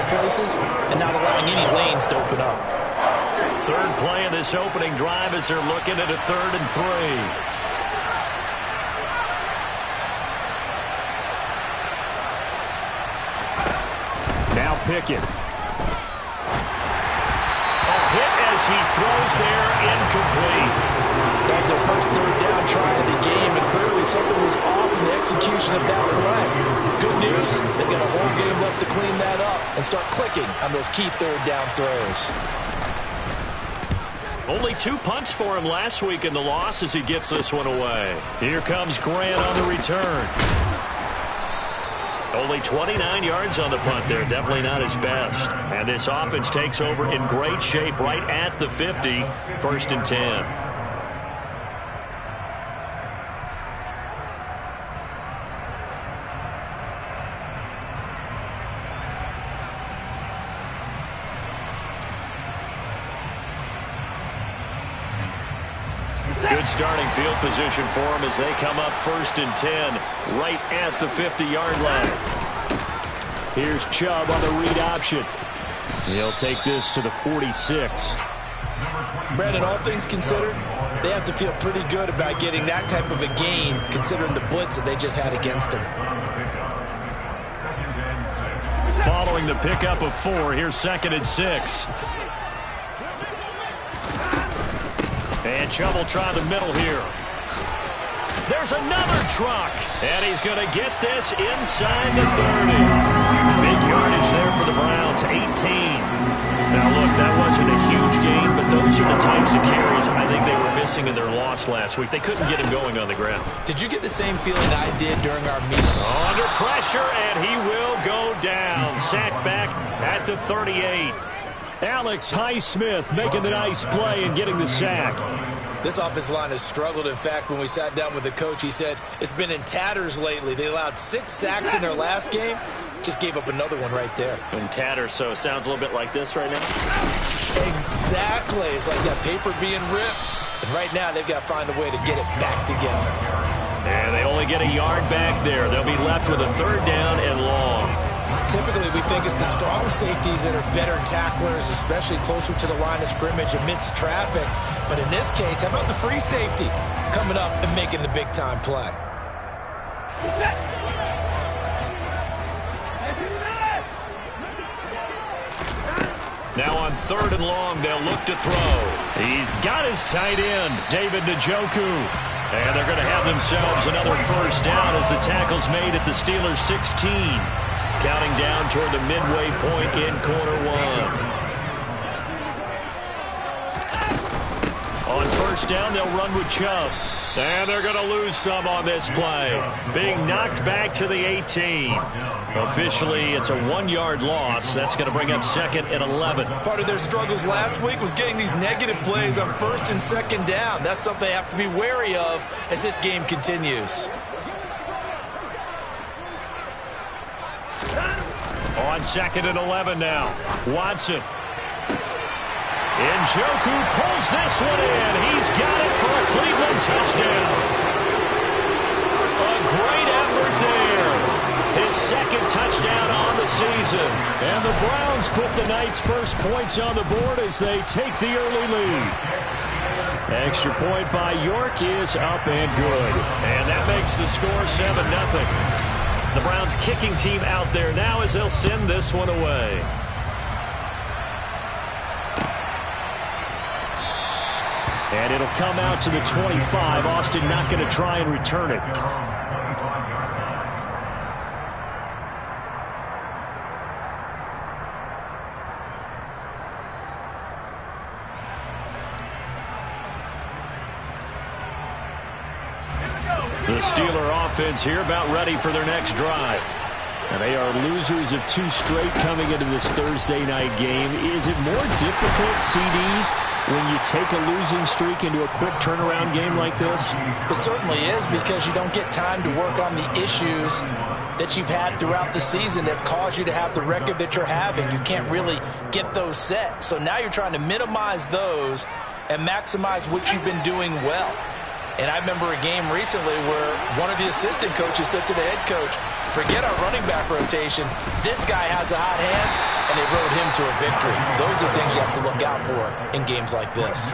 places and not allowing any lanes to open up. Third play of this opening drive as they're looking at a 3rd and 3. Now Pickett. A hit as he throws there, incomplete. That was their first 3rd down try of the game, and clearly something was off in the execution of that play. Good news, they've got a whole game left to clean that up and start clicking on those key 3rd down throws. Only 2 punts for him last week in the loss as he gets this one away. Here comes Grant on the return. Only 29 yards on the punt there. Definitely not his best. And this offense takes over in great shape right at the 50. 1st and 10. Good starting field position for them as they come up 1st and 10 right at the 50-yard line. Here's Chubb on the read option. He'll take this to the 46. Brandon, all things considered, they have to feel pretty good about getting that type of a gain considering the blitz that they just had against them. Following the pickup of 4, here's 2nd and 6. And Chubb will try the middle here. There's another truck. And he's going to get this inside the 30. Big yardage there for the Browns, 18. Now, look, that wasn't a huge gain, but those are the types of carries I think they were missing in their loss last week. They couldn't get him going on the ground. Did you get the same feeling I did during our meeting? Under pressure, and he will go down. Sacked back at the 38. Alex Highsmith making the nice play and getting the sack. This offensive line has struggled. In fact, when we sat down with the coach, he said it's been in tatters lately. They allowed 6 sacks in their last game. Just gave up another one right there. In tatters, so it sounds a little bit like this right now. Exactly. It's like that paper being ripped. And right now, they've got to find a way to get it back together. And they only get a yard back there. They'll be left with a 3rd down and long. Typically, we think it's the strong safeties that are better tacklers, especially closer to the line of scrimmage amidst traffic. But in this case, how about the free safety coming up and making the big-time play? Now on 3rd and long, they'll look to throw. He's got his tight end, David Njoku. And they're going to have themselves another 1st down as the tackle's made at the Steelers' 16. Counting down toward the midway point in quarter 1. On 1st down, they'll run with Chubb. And they're going to lose some on this play. Being knocked back to the 18. Officially, it's a 1-yard loss. That's going to bring up 2nd and 11. Part of their struggles last week was getting these negative plays on 1st and 2nd down. That's something they have to be wary of as this game continues. On 2nd and 11 now. Watson. Njoku pulls this one in. He's got it for a Cleveland touchdown. A great effort there. His 2nd touchdown on the season. And the Browns put the Knights' first points on the board as they take the early lead. Extra point by York is up and good. And that makes the score 7-0. The Browns kicking team out there now as they'll send this one away. And it'll come out to the 25. Austin not going to try and return it. The Steeler offense here about ready for their next drive. And they are losers of 2 straight coming into this Thursday night game. Is it more difficult, CD, when you take a losing streak into a quick turnaround game like this? It certainly is, because you don't get time to work on the issues that you've had throughout the season that have caused you to have the record that you're having. You can't really get those set. So now you're trying to minimize those and maximize what you've been doing well. And I remember a game recently where one of the assistant coaches said to the head coach, forget our running back rotation. This guy has a hot hand. and they rode him to a victory. Those are things you have to look out for in games like this.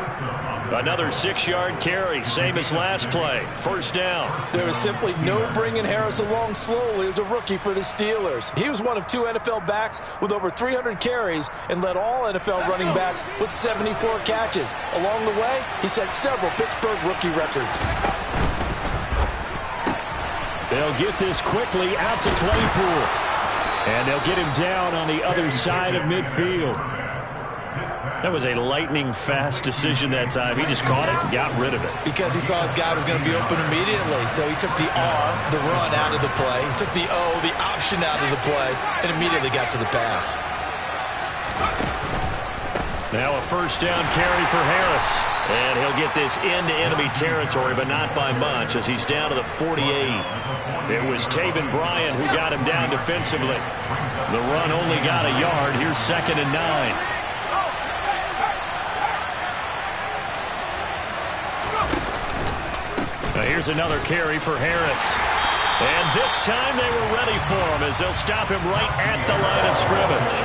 Another 6-yard carry, same as last play. First down. There is simply no bringing Harris along slowly as a rookie for the Steelers. He was one of 2 NFL backs with over 300 carries and led all NFL running backs with 74 catches. Along the way, he set several Pittsburgh rookie records. They'll get this quickly out to Claypool. And they'll get him down on the other side of midfield. That was a lightning-fast decision that time. He just caught it and got rid of it. Because he saw his guy was going to be open immediately. So he took the R, the run, out of the play. He took the O, the option, out of the play, and immediately got to the pass. Now a first down carry for Harris. And he'll get this into enemy territory, but not by much, as he's down to the 48. It was Taven Bryan who got him down defensively. The run only got a yard. Here's 2nd and 9. Now here's another carry for Harris. And this time they were ready for him as they'll stop him right at the line of scrimmage.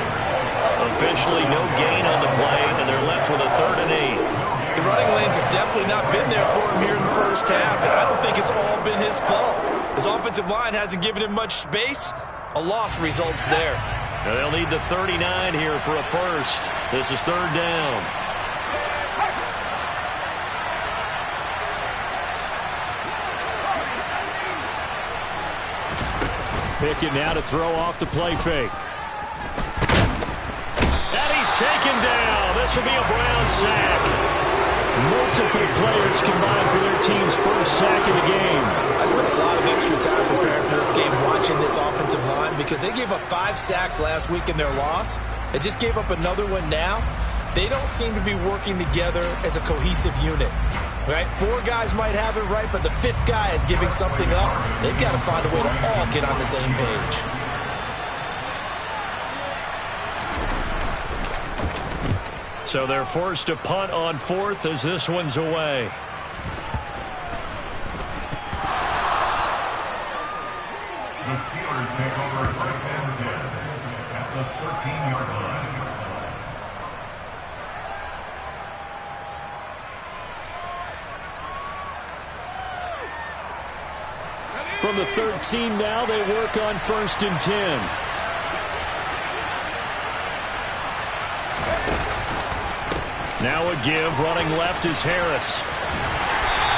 Officially no gain on the play, and they're left with a 3rd and 8. The running lanes have definitely not been there for him here in the first half, and I don't think it's all been his fault. His offensive line hasn't given him much space. A loss results there. Now they'll need the 39 here for a first. This is 3rd down. Pickett now to throw off the play fake. And he's taken down. This will be a Brown sack. Multiple players combined for their team's first sack of the game. I spent a lot of extra time preparing for this game watching this offensive line because they gave up 5 sacks last week in their loss. They just gave up another one now. They don't seem to be working together as a cohesive unit. Right? 4 guys might have it right, but the 5th guy is giving something up. They've got to find a way to all get on the same page. So they're forced to punt on 4th as this one's away. The Steelers take over 1st and 10 at the 14-yard line. From the 13 now, they work on 1st and 10. Now a give, running left is Harris.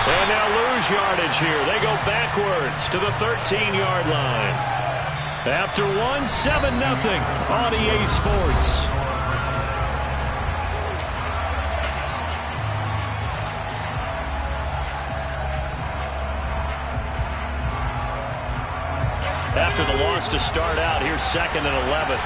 And they'll lose yardage here. They go backwards to the 13-yard line. After 1, 7-0 on EA Sports. After the loss to start out, here's 2nd and 11.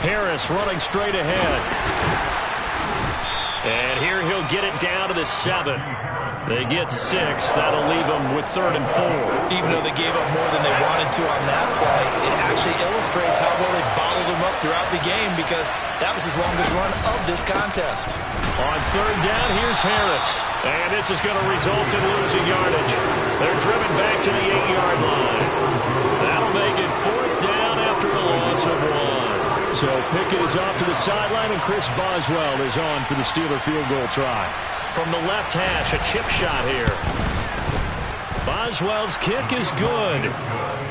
Harris running straight ahead. And here he'll get it down to the 7. They get 6. That'll leave them with 3rd and 4. Even though they gave up more than they wanted to on that play, it actually illustrates how well they bottled him up throughout the game because that was his longest run of this contest. On 3rd down, here's Harris. And this is going to result in losing yardage. They're driven back to the 8-yard line. That'll make it 4th down after a loss of 1. So Pickett is off to the sideline, and Chris Boswell is on for the Steeler field goal try. From the left hash, a chip shot here. Boswell's kick is good.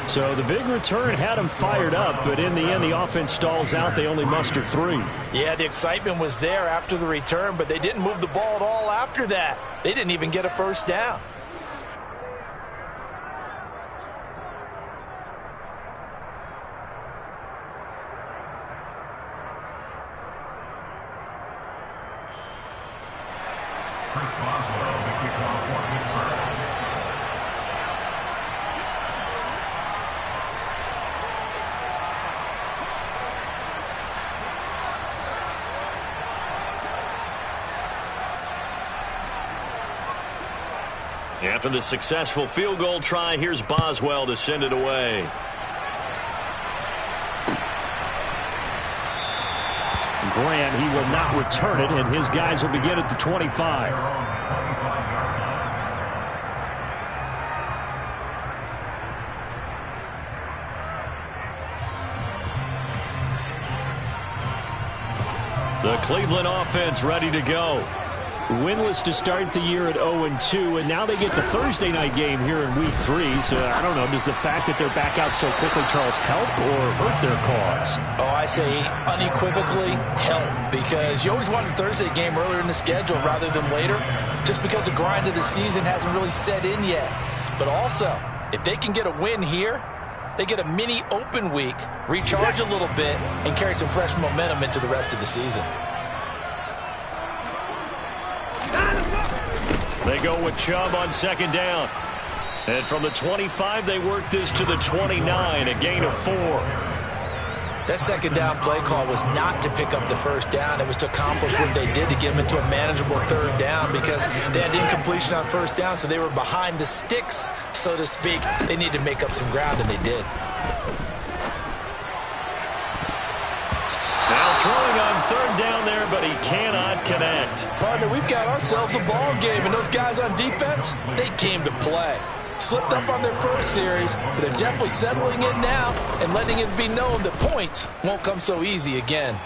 So the big return had him fired up, but in the end, the offense stalls out. They only muster 3. Yeah, the excitement was there after the return, but they didn't move the ball at all after that. They didn't even get a first down. Chris Boswell, the kickoff for Pittsburgh. After the successful field goal try, here's Boswell to send it away. Grant, he will not return it, and his guys will begin at the 25. The Cleveland offense ready to go. Winless to start the year at 0-2, and now they get the Thursday night game here in Week 3. So, I don't know, does the fact that they're back out so quickly, Charles, help or hurt their cause? Oh, I say unequivocally help, because you always want the Thursday game earlier in the schedule rather than later, just because the grind of the season hasn't really set in yet. But also, if they can get a win here, they get a mini open week, recharge a little bit, and carry some fresh momentum into the rest of the season. They go with Chubb on second down. And from the 25, they work this to the 29, a gain of 4. That second down play call was not to pick up the first down. It was to accomplish what they did to get them into a manageable third down, because they had incompletion on first down, so they were behind the sticks, so to speak. They needed to make up some ground, and they did. Now throwing on third down there, but he cannot connect. Partner, we've got ourselves a ball game, and those guys on defense, they came to play. Slipped up on their first series, but they're definitely settling in now and letting it be known that points won't come so easy again.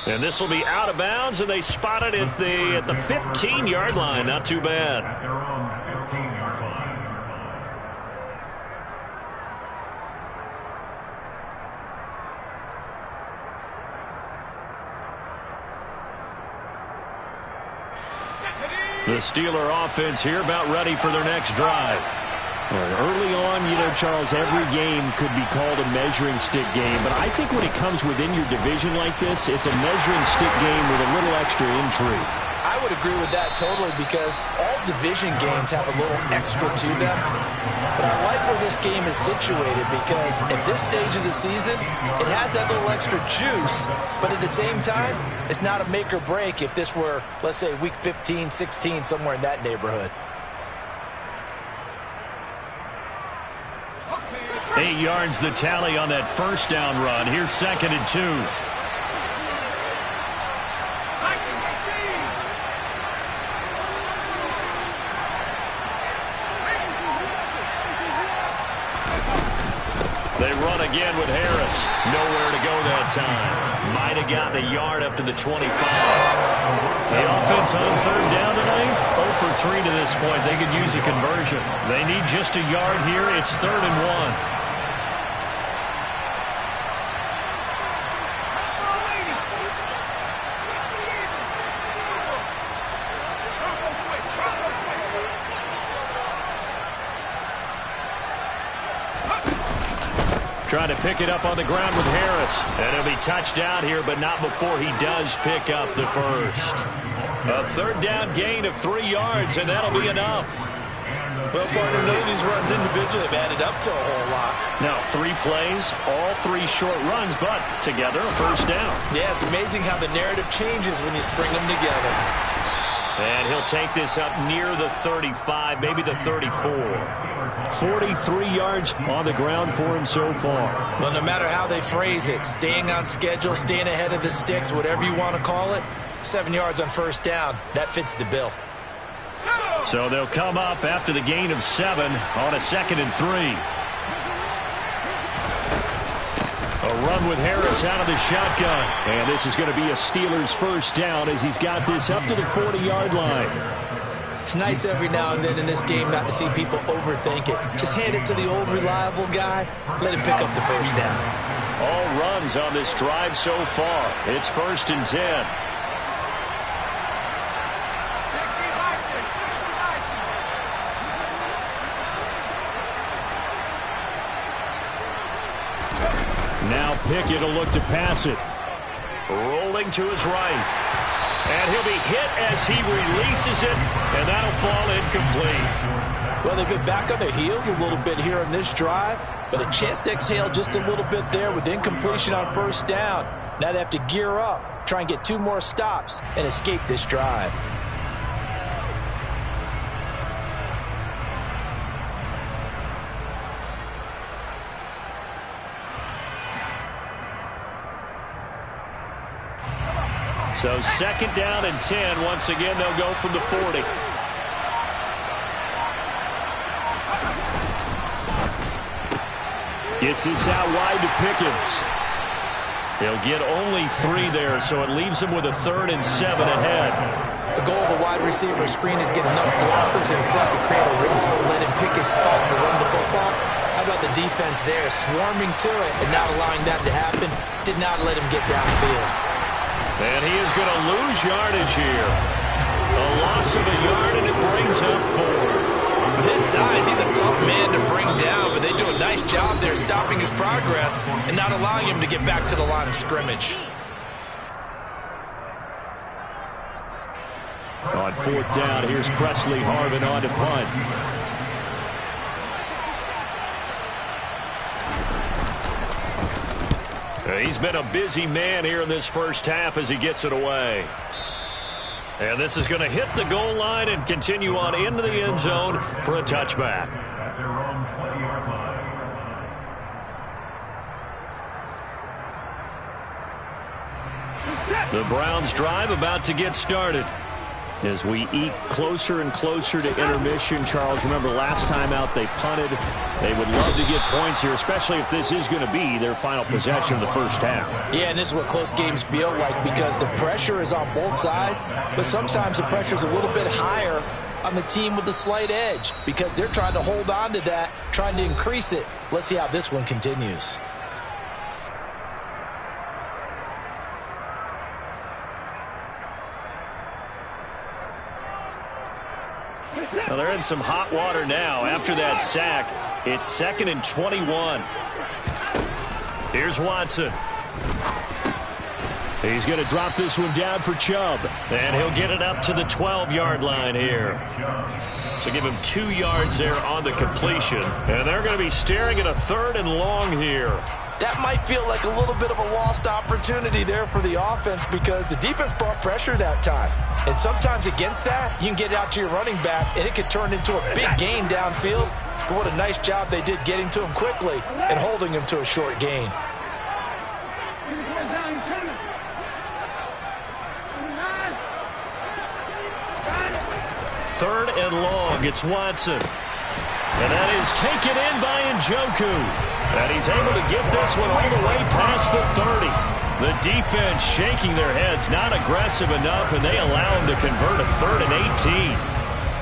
And this will be out of bounds, and they spot it at the 15-yard line. Not too bad. At their own 15-yard line. The Steeler offense here about ready for their next drive. Early on, you know, Charles, every game could be called a measuring stick game. But I think when it comes within your division like this, it's a measuring stick game with a little extra intrigue. I would agree with that totally, because all division games have a little extra to them. But I like where this game is situated, because at this stage of the season, it has that little extra juice, but at the same time, it's not a make or break if this were, let's say, week 15, 16, somewhere in that neighborhood. 8 yards the tally on that first down run. Here's 2nd and 2. They run again with Harris. Nowhere to go that time. Might have gotten a yard up to the 25. The offense on third down tonight, 0 for 3 to this point. They could use a conversion. They need just a yard here. It's 3rd and 1. Trying to pick it up on the ground with Harris. And it'll be touchdown here, but not before he does pick up the first. A third down gain of 3 yards, and that'll be enough. Well, partner, none of these runs individually have added up to a whole lot. Now, 3 plays, all 3 short runs, but together a first down. Yeah, it's amazing how the narrative changes when you string them together. And he'll take this up near the 35, maybe the 34. 43 yards on the ground for him so far. Well, no matter how they phrase it, staying on schedule, staying ahead of the sticks, whatever you want to call it, 7 yards on first down, that fits the bill. So they'll come up after the gain of 7 on a 2nd and 3. A run with Harris out of the shotgun. And this is going to be a Steelers first down as he's got this up to the 40-yard line. It's nice every now and then in this game not to see people overthink it. Just hand it to the old reliable guy. Let him pick up the first down. All runs on this drive so far. It's 1st and 10. Now Pickett will look to pass it. Rolling to his right. And he'll be hit as he releases it, and that'll fall incomplete. Well, they've been back on their heels a little bit here on this drive, but a chance to exhale just a little bit there with incompletion on first down. Now they have to gear up, try and get 2 more stops, and escape this drive. So second down and 10. Once again, they'll go from the 40. Gets this out wide to Pickens. He'll get only 3 there, so it leaves him with a 3rd and 7 ahead. The goal of a wide receiver screen is get enough blockers in front to create a wall and let him pick his spot to run the football. How about the defense there, swarming to it and not allowing that to happen? Did not let him get downfield. And he is going to lose yardage here. A loss of a yard, and it brings up 4. With his size, he's a tough man to bring down, but they do a nice job there stopping his progress and not allowing him to get back to the line of scrimmage. On 4th down, here's Presley Harvin on to punt. He's been a busy man here in this first half as he gets it away. And this is going to hit the goal line and continue on into the end zone for a touchback. At their own 20-yard line. The Browns drive about to get started. As we eke closer and closer to intermission, Charles, remember last time out they punted. They would love to get points here, especially if this is going to be their final possession of the first half. Yeah, and this is what close games feel like because the pressure is on both sides, but sometimes the pressure is a little bit higher on the team with the slight edge because they're trying to hold on to that, trying to increase it. Let's see how this one continues. Well, they're in some hot water now. After that sack, it's 2nd and 21. Here's Watson. He's going to drop this one down for Chubb. And he'll get it up to the 12-yard line here. So give him 2 yards there on the completion. And they're going to be staring at a 3rd and long here. That might feel like a little bit of a lost opportunity there for the offense because the defense brought pressure that time. And sometimes against that, you can get out to your running back, and it could turn into a big gain downfield. But what a nice job they did getting to him quickly and holding him to a short gain. Third and long, it's Watson. And that is taken in by Njoku. And he's able to get this one all the way past the 30. The defense shaking their heads, not aggressive enough, and they allow him to convert a 3rd and 18.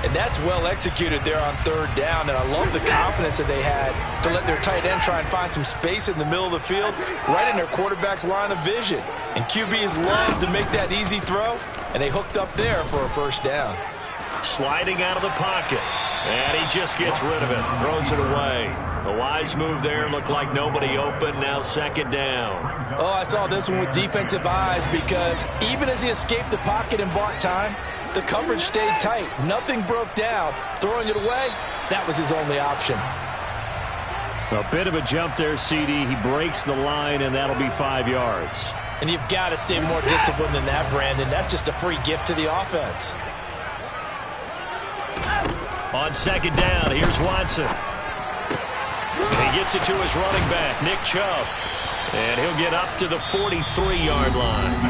And that's well executed there on 3rd down, and I love the confidence that they had to let their tight end try and find some space in the middle of the field, right in their quarterback's line of vision. And QBs love to make that easy throw, and they hooked up there for a first down. Sliding out of the pocket, and he just gets rid of it, throws it away. A wise move there, looked like nobody open, now 2nd down. Oh, I saw this one with defensive eyes because even as he escaped the pocket and bought time, the coverage stayed tight. Nothing broke down. Throwing it away, that was his only option. A bit of a jump there, CD. He breaks the line, and that'll be 5 yards. And you've got to stay more disciplined than that, Brandon. That's just a free gift to the offense. On 2nd down, here's Watson. He gets it to his running back, Nick Chubb. And he'll get up to the 43-yard line.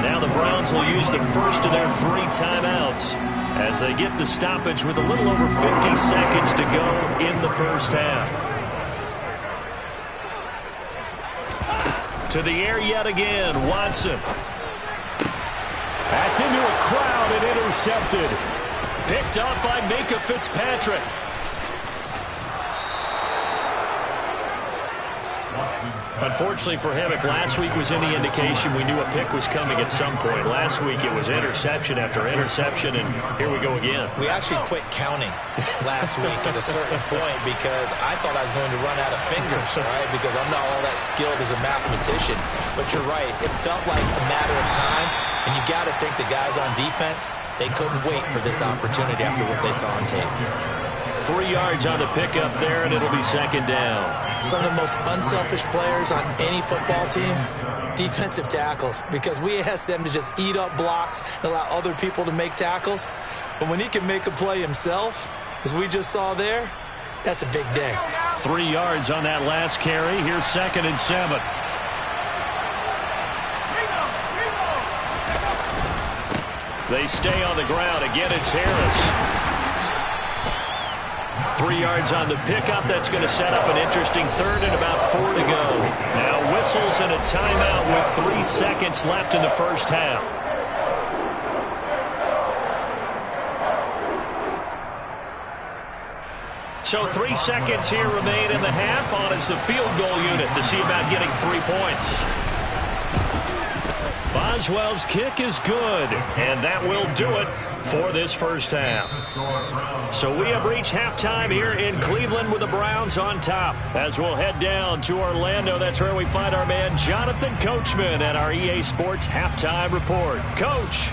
Now the Browns will use the first of their 3 timeouts as they get the stoppage with a little over 50 seconds to go in the first half. To the air yet again, Watson. That's into a crowd and intercepted. Picked up by Minka Fitzpatrick. Unfortunately for him, if last week was any indication, we knew a pick was coming at some point. Last week it was interception after interception, and here we go again. We actually quit counting last week at a certain point because I thought I was going to run out of fingers, right? Because I'm not all that skilled as a mathematician. But you're right. It felt like a matter of time, and you got to think the guys on defense, they couldn't wait for this opportunity after what they saw on tape. 3 yards on the pickup there, and it'll be 2nd down. Some of the most unselfish players on any football team, defensive tackles, because we ask them to just eat up blocks and allow other people to make tackles. But when he can make a play himself, as we just saw there, that's a big day. 3 yards on that last carry. Here's 2nd and 7. They stay on the ground. Again, it's Harris. 3 yards on the pickup. That's going to set up an interesting third and about 4 to go. Now whistles and a timeout with 3 seconds left in the first half. So 3 seconds here remain in the half. On is the field goal unit to see about getting 3 points. Boswell's kick is good, and that will do it for this first half. So we have reached halftime here in Cleveland with the Browns on top. As we'll head down to Orlando, that's where we find our man Jonathan Coachman at our EA Sports Halftime Report. Coach.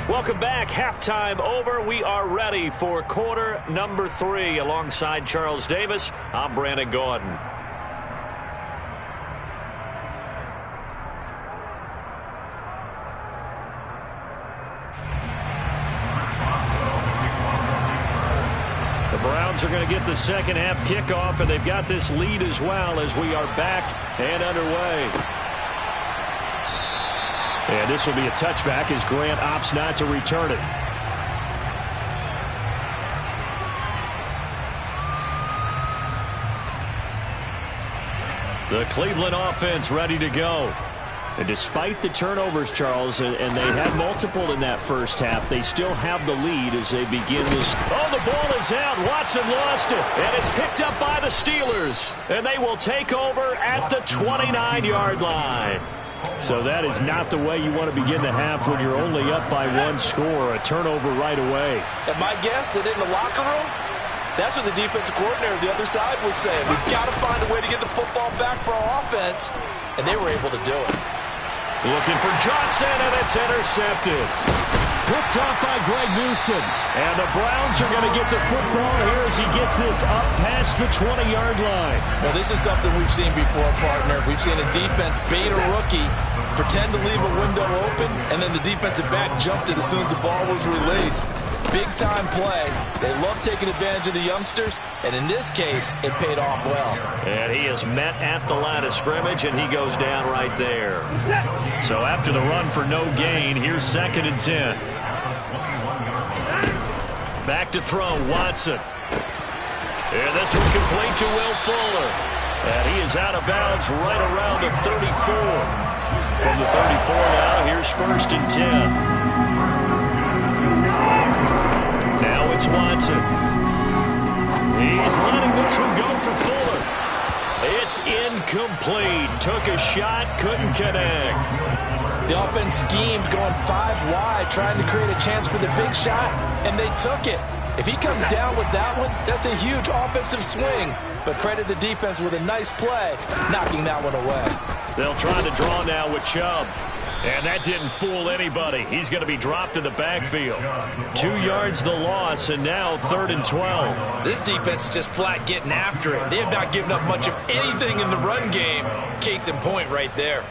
Welcome back. Halftime over. We are ready for quarter number 3. Alongside Charles Davis, I'm Brandon Gordon. The Browns are going to get the second half kickoff, and they've got this lead as well as we are back and underway. And this will be a touchback as Grant opts not to return it. The Cleveland offense ready to go. And despite the turnovers, Charles, and they had multiple in that first half, they still have the lead as they begin this. Oh, the ball is out. Watson lost it. And it's picked up by the Steelers. And they will take over at the 29-yard line. So that is not the way you want to begin the half when you're only up by 1 score. A turnover right away. And my guess that in the locker room, that's what the defensive coordinator on the other side was saying. We've got to find a way to get the football back for our offense. And they were able to do it. Looking for Johnson, and it's intercepted. Picked off by Greg Newsom. And the Browns are going to get the football here as he gets this up past the 20-yard line. Well, this is something we've seen before, partner. We've seen a defense bait a rookie, pretend to leave a window open, and then the defensive back jumped it as soon as the ball was released. Big-time play. They love taking advantage of the youngsters, and in this case, it paid off well. And he is met at the line of scrimmage, and he goes down right there. So after the run for no gain, here's 2nd and 10. Back to throw, Watson. And this one complete to Will Fuller. And he is out of bounds right around the 34. From the 34 now, here's 1st and 10. Now it's Watson. He's letting this one go for Fuller. It's incomplete. Took a shot, couldn't connect. The offense schemed, going 5 wide, trying to create a chance for the big shot, and they took it. If he comes down with that one, that's a huge offensive swing. But credit the defense with a nice play, knocking that one away. They'll try to draw now with Chubb. And that didn't fool anybody. He's going to be dropped in the backfield. 2 yards the loss, and now 3rd and 12. This defense is just flat getting after it. They have not given up much of anything in the run game. Case in point right there.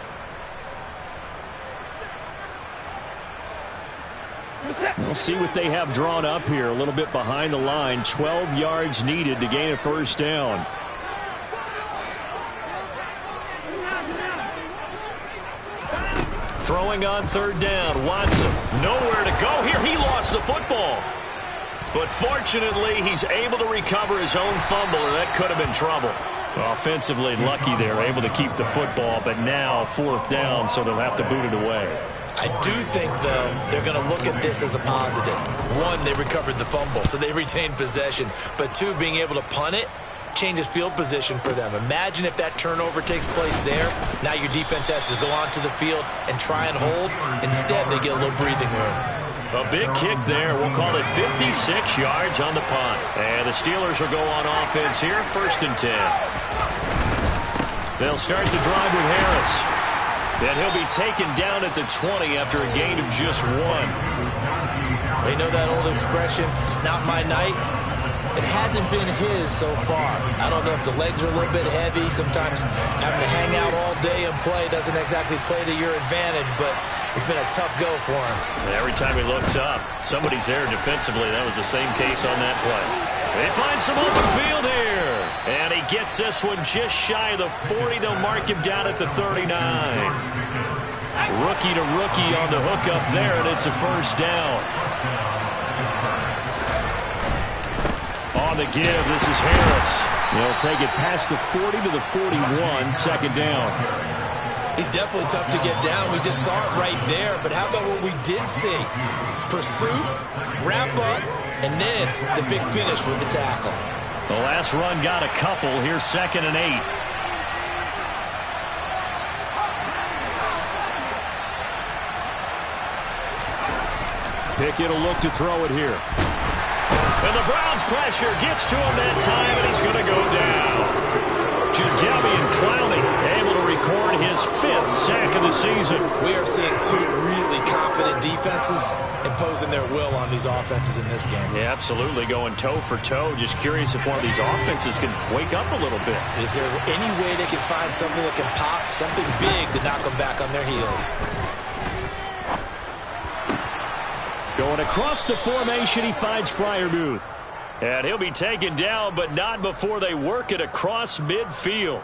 We'll see what they have drawn up here. A little bit behind the line. 12 yards needed to gain a first down. Throwing on 3rd down. Watson, nowhere to go here. He lost the football. But fortunately, he's able to recover his own fumble, or that could have been trouble. Offensively lucky they're able to keep the football, but now 4th down, so they'll have to boot it away. I do think, though, they're going to look at this as a positive. 1, they recovered the fumble, so they retained possession. But 2, being able to punt it changes field position for them. Imagine if that turnover takes place there. Now your defense has to go onto the field and try and hold. Instead, they get a little breathing room. A big kick there. We'll call it 56 yards on the punt. And the Steelers will go on offense here, 1st and 10. They'll start the drive with Harris. And he'll be taken down at the 20 after a gain of just 1. They know that old expression, it's not my night. It hasn't been his so far. I don't know if the legs are a little bit heavy. Sometimes having to hang out all day and play doesn't exactly play to your advantage, but it's been a tough go for him. And every time he looks up, somebody's there defensively. That was the same case on that play. They find some open field here. And he gets this one just shy of the 40. They'll mark him down at the 39. Rookie to rookie on the hook up there, and it's a first down. On the give, this is Harris. They'll take it past the 40 to the 41, second down. He's definitely tough to get down. We just saw it right there. But how about what we did see? Pursuit, wrap up, and then the big finish with the tackle. The last run got a couple. Here's 2nd and 8. Pickett will look to throw it here. And the Browns pressure gets to him that time, and he's going to go down. Jadeveon Clowney able to record his 5th sack of the season. We are seeing two really confident defenses imposing their will on these offenses in this game. Yeah, absolutely, going toe for toe. Just curious if one of these offenses can wake up a little bit. Is there any way they can find something that can pop, something big to knock them back on their heels? Going across the formation, he finds Freiermuth. And he'll be taken down, but not before they work it across midfield.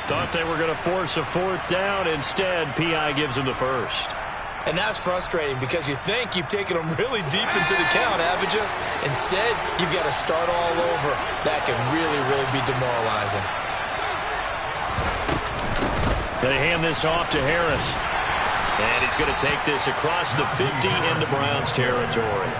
Thought they were going to force a 4th down. Instead, P.I. gives them the first. And that's frustrating because you think you've taken them really deep into the count, haven't you? Instead, you've got to start all over. That can really, really be demoralizing. They hand this off to Harris. And he's going to take this across the 50 into Browns territory.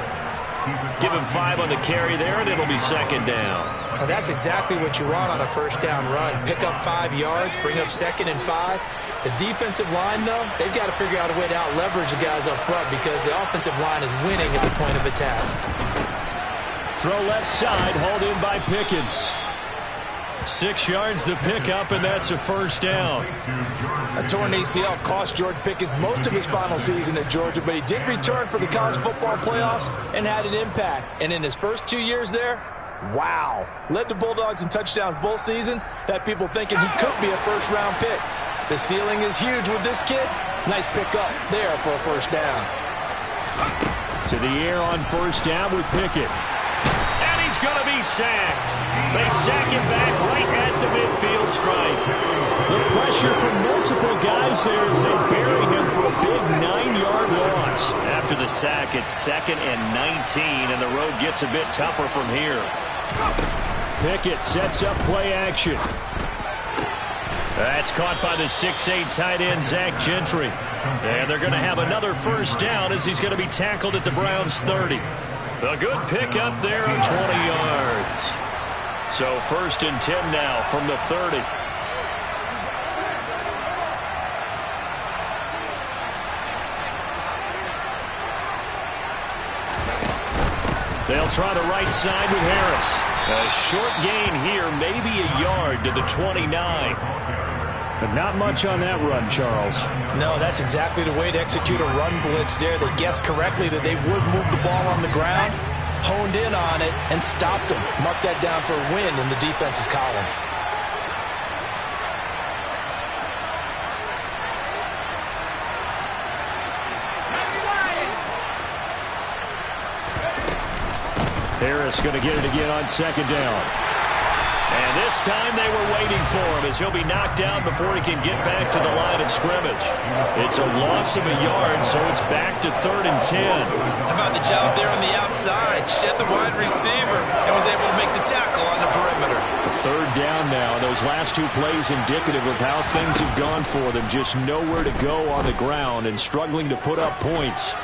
Give him 5 on the carry there, and it'll be 2nd down. And that's exactly what you want on a first down run. Pick up 5 yards, bring up 2nd and 5. The defensive line, though, they've got to figure out a way to out-leverage the guys up front because the offensive line is winning at the point of attack. Throw left side, hauled in by Pickens. 6 yards the pickup, and that's a first down. A torn ACL cost George Pickens most of his final season at Georgia, but he did return for the college football playoffs and had an impact. And in his first 2 years there, wow. Led the Bulldogs in touchdowns both seasons. Had people thinking he could be a first-round pick. The ceiling is huge with this kid. Nice pickup there for a first down. To the air on first down with Pickett. He's going to be sacked. They sack him back right at the midfield stripe. The pressure from multiple guys there as they bury him for a big 9-yard loss. After the sack, it's 2nd and 19, and the road gets a bit tougher from here. Pickett sets up play action. That's caught by the 6'8" tight end, Zach Gentry. And they're going to have another first down as he's going to be tackled at the Browns' 30. A good pick up there of 20 yards. So 1st and 10 now from the 30. They'll try the right side with Harris. A short gain here, maybe a yard to the 29. But not much on that run, Charles. No, that's exactly the way to execute a run blitz there. They guessed correctly that they would move the ball on the ground, honed in on it, and stopped them. Mark that down for a win in the defense's column. Harris going to get it again on 2nd down. And this time they were waiting for him as he'll be knocked down before he can get back to the line of scrimmage. It's a loss of a yard, so it's back to 3rd and 10. How about the job there on the outside? Shed the wide receiver and was able to make the tackle on the perimeter. 3rd down now. Those last 2 plays indicative of how things have gone for them. Just nowhere to go on the ground and struggling to put up points.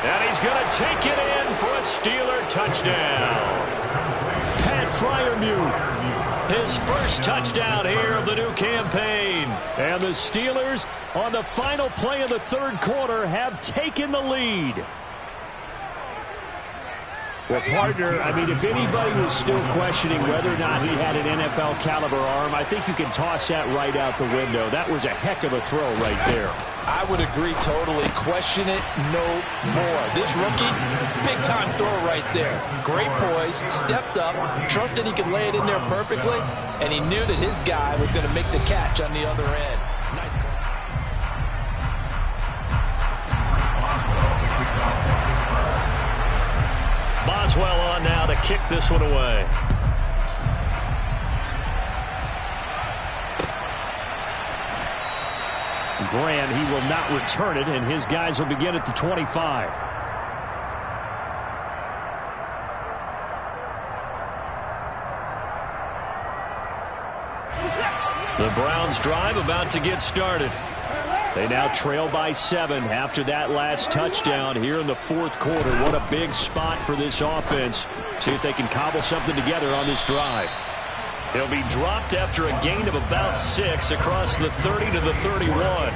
And he's going to take it in for a Steeler touchdown. Freiermuth, his first touchdown here of the new campaign. And the Steelers, on the final play of the 3rd quarter, have taken the lead. Well, partner, I mean, if anybody was still questioning whether or not he had an NFL caliber arm, I think you can toss that right out the window. That was a heck of a throw right there. I would agree totally. Question it no more. This rookie, big-time throw right there. Great poise, stepped up, trusted he could lay it in there perfectly, and he knew that his guy was going to make the catch on the other end. Nice. is well on now to kick this one away. Grant, he will not return it, and his guys will begin at the 25. The Browns drive about to get started. They now trail by 7 after that last touchdown here in the fourth quarter. What a big spot for this offense. See if they can cobble something together on this drive. He'll be dropped after a gain of about 6 across the 30 to the 31.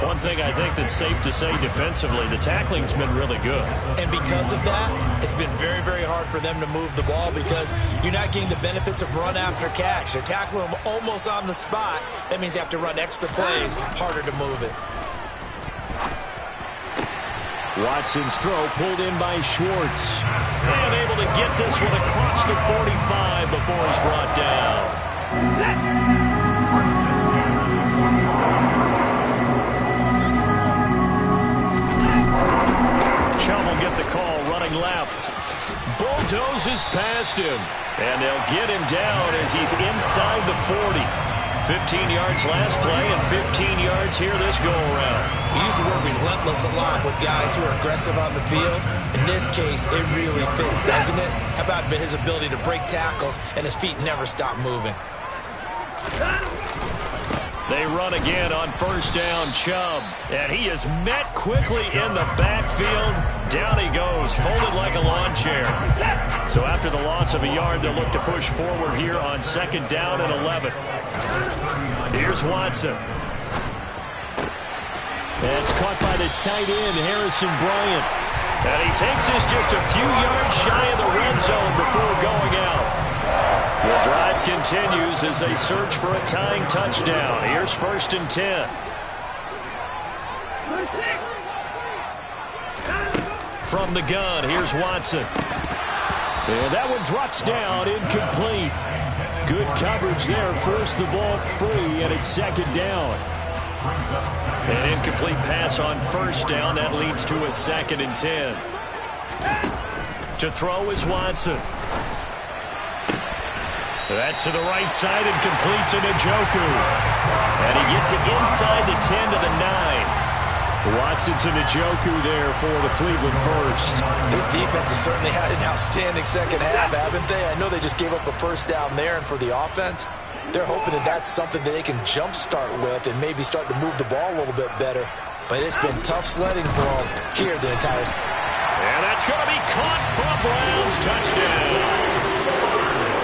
One thing I think that's safe to say defensively, the tackling's been really good. And because of that, it's been very, very hard for them to move the ball because you're not getting the benefits of run after catch. They're tackling them almost on the spot. That means you have to run extra plays, harder to move it. Watson's throw pulled in by Schwartz. And able to get this one across the 45 before he's brought down. Chubb will get the call running left. Bulldozes past him. And they'll get him down as he's inside the 40. 15 yards last play and 15 yards here this go-around. We use the word relentless a lot with guys who are aggressive on the field. In this case, it really fits, doesn't it? How about his ability to break tackles and his feet never stop moving? They run again on first down, Chubb. And he is met quickly in the backfield. Down he goes, folded like a lawn chair. So after the loss of a yard, they'll look to push forward here on second down and 11. Here's Watson. That's caught by the tight end, Harrison Bryant. And he takes this just a few yards shy of the red zone before going out. The drive continues as they search for a tying touchdown. Here's first and 10. From the gun, here's Watson. And that one drops down, incomplete. Good coverage there, forced the ball free, and it's second down. An incomplete pass on first down. That leads to a second and 10. To throw is Watson. That's to the right side and complete to Njoku. And he gets it inside the 10 to the 9. Watson to Njoku there for the Cleveland first. This defense has certainly had an outstanding second half, haven't they? I know they just gave up a first down there, and for the offense, they're hoping that that's something that they can jumpstart with and maybe start to move the ball a little bit better. But it's been tough sledding for them here the entire. And that's going to be caught for a Browns touchdown.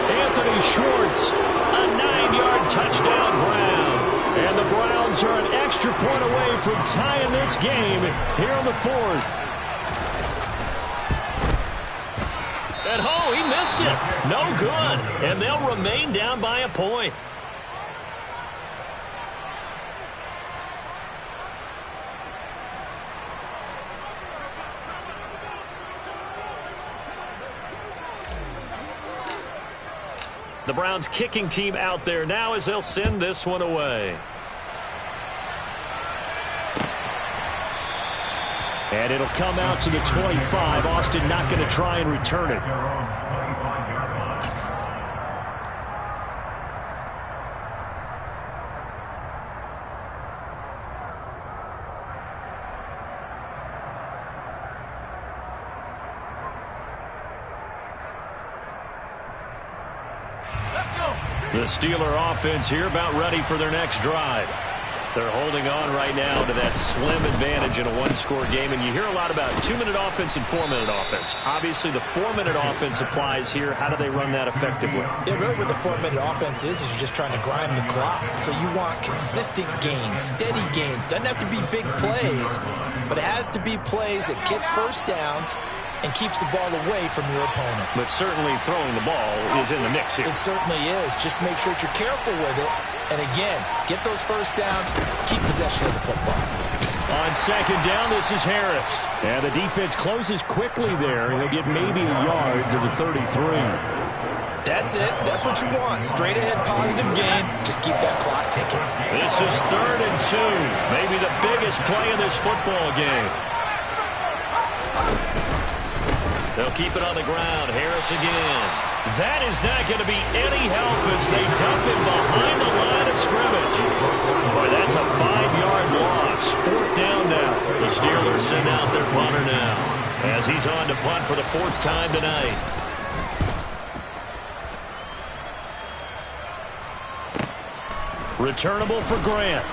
Anthony Schwartz, a 9-yard touchdown Brown. And the Browns are an extra point away from tying this game here on the fourth. And he missed it. No good. And they'll remain down by a point. The Browns kicking team out there now as they'll send this one away. And it'll come out to the 25. Austin not going to try and return it. The Steeler offense here about ready for their next drive. They're holding on right now to that slim advantage in a one-score game, and you hear a lot about 2-minute offense and 4-minute offense. Obviously, the 4-minute offense applies here. How do they run that effectively? Yeah, really what the 4-minute offense is you're just trying to grind the clock. So you want consistent gains, steady gains. Doesn't have to be big plays, but it has to be plays that gets first downs and keeps the ball away from your opponent. But certainly throwing the ball is in the mix here. It certainly is. Just make sure that you're careful with it. And again, get those first downs, keep possession of the football. On second down, this is Harris. And the defense closes quickly there. He'll get maybe a yard to the 33. That's it. That's what you want. Straight ahead positive gain. Just keep that clock ticking. This is 3rd and 2. Maybe the biggest play in this football game. They'll keep it on the ground. Harris again. That is not going to be any help as they dump him behind the line of scrimmage. Boy, that's a 5-yard loss. 4th down now. The Steelers send out their punter now as he's on to punt for the 4th time tonight. Returnable for Grant.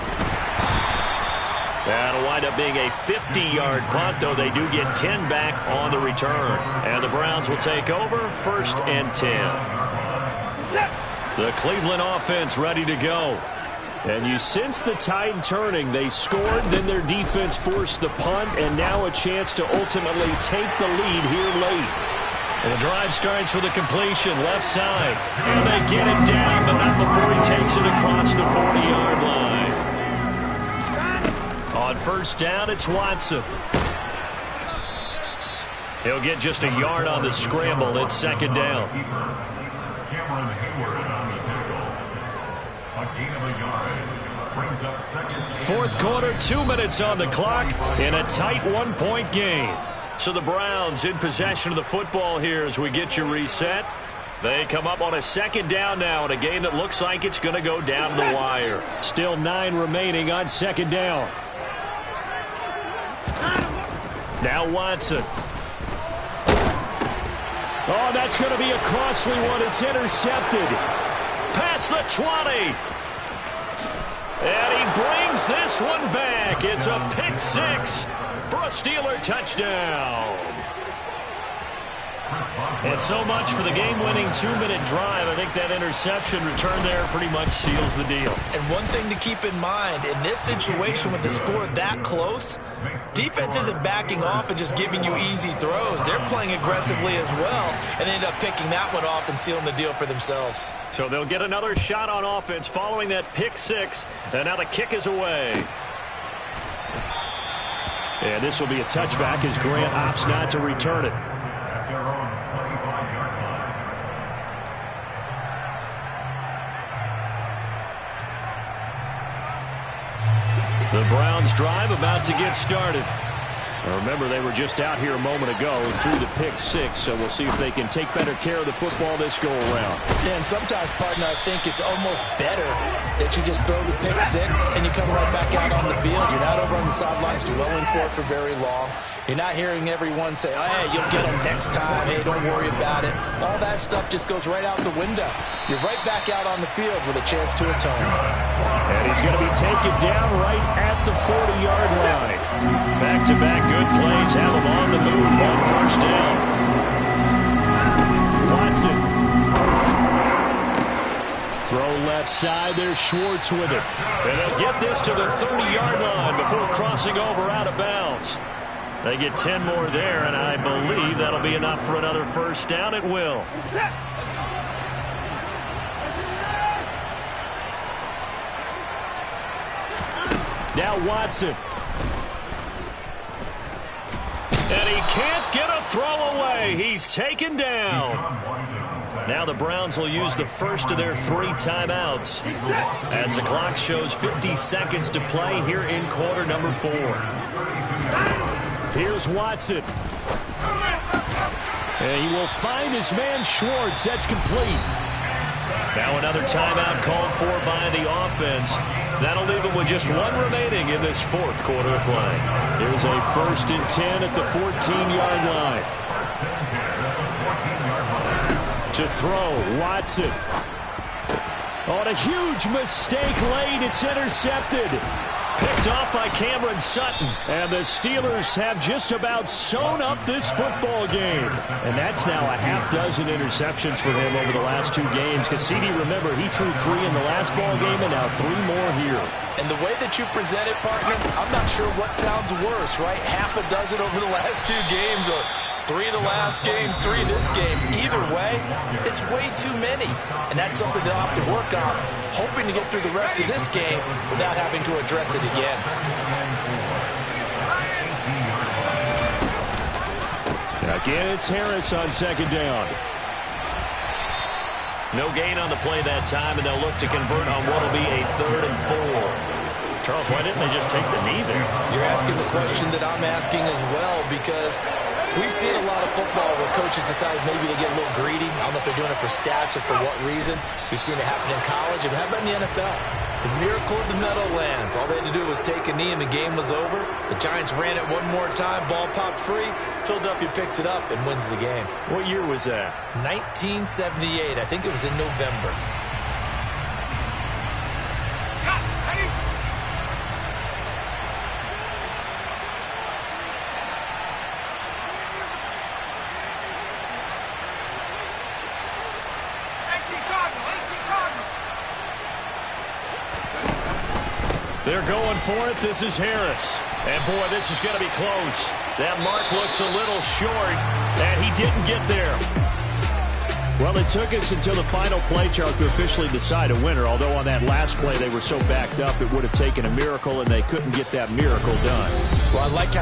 That'll wind up being a 50-yard punt, though they do get 10 back on the return. And the Browns will take over 1st and 10. The Cleveland offense ready to go. And you sense the tide turning. They scored, then their defense forced the punt, and now a chance to ultimately take the lead here late. And the drive starts with a completion, left side. And they get it down, but not before he takes it across the 40-yard line. On 1st down, it's Watson. He'll get just a yard on the scramble. It's 2nd down. Cameron Hayward on the tackle. A gain of a yard. Brings up 2nd. 4th quarter, 2 minutes on the clock in a tight 1-point game. So the Browns in possession of the football here as we get you reset. They come up on a 2nd down now in a game that looks like it's going to go down the wire. Still 9 remaining on 2nd down. Now Watson. Oh, that's going to be a costly one. It's intercepted. Past the 20. And he brings this one back. It's a pick 6 for a Steeler touchdown. And so much for the game-winning 2-minute drive. I think that interception return there pretty much seals the deal. And one thing to keep in mind, in this situation with the score that close, defense isn't backing off and just giving you easy throws. They're playing aggressively as well, and they end up picking that one off and sealing the deal for themselves. So they'll get another shot on offense following that pick 6, and now the kick is away. And this will be a touchback as Grant opts not to return it. The Browns drive about to get started. Now remember, they were just out here a moment ago through the pick 6, so we'll see if they can take better care of the football this go-around. Yeah, and sometimes, partner, I think it's almost better that you just throw the pick 6 and you come right back out on the field. You're not over on the sidelines dwelling for it for very long. You're not hearing everyone say, oh, hey, you'll get them next time. Hey, don't worry about it. All that stuff just goes right out the window. You're right back out on the field with a chance to atone. And he's going to be taken down right at the 40-yard line. Back-to-back good plays have him on the move on 1st down. Watson. Throw left side. There's Schwartz with it. And they'll get this to the 30-yard line before crossing over out of bounds. They get 10 more there, and I believe that'll be enough for another 1st down. It will. Now Watson. And he can't get a throw away. He's taken down. Now the Browns will use the first of their 3 timeouts as the clock shows 50 seconds to play here in quarter number 4. Here's Watson. And he will find his man Schwartz. That's complete. Now another timeout called for by the offense. That'll leave him with just 1 remaining in this 4th quarter of play. Here's a 1st and 10 at the 14-yard line. To throw, Watson. On a huge mistake late, it's intercepted. Picked off by Cameron Sutton. And the Steelers have just about sewn up this football game. And that's now a half-dozen interceptions for him over the last 2 games. Cassidy, remember, he threw 3 in the last ball game and now 3 more here. And the way that you present it, partner, I'm not sure what sounds worse, right? Half a dozen over the last 2 games or 3 the last game, 3 this game. Either way, it's way too many. And that's something they'll have to work on, hoping to get through the rest of this game without having to address it again. Again, it's Harris on 2nd down. No gain on the play that time, and they'll look to convert on what will be a 3rd and 4. Charles, why didn't they just take the knee there? You're asking the question that I'm asking as well, because We've seen a lot of football where coaches decide maybe they get a little greedy. I don't know if they're doing it for stats or for what reason. We've seen it happen in college. And how about in the NFL? The miracle of the Meadowlands. All they had to do was take a knee and the game was over. The Giants ran it one more time. Ball popped free. Philadelphia picks it up and wins the game. What year was that? 1978. I think it was in November. They're going for it. This is Harris. And, boy, this is going to be close. That mark looks a little short, and he didn't get there. Well, it took us until the final play chart to officially decide a winner, although on that last play they were so backed up it would have taken a miracle, and they couldn't get that miracle done. Well, I like how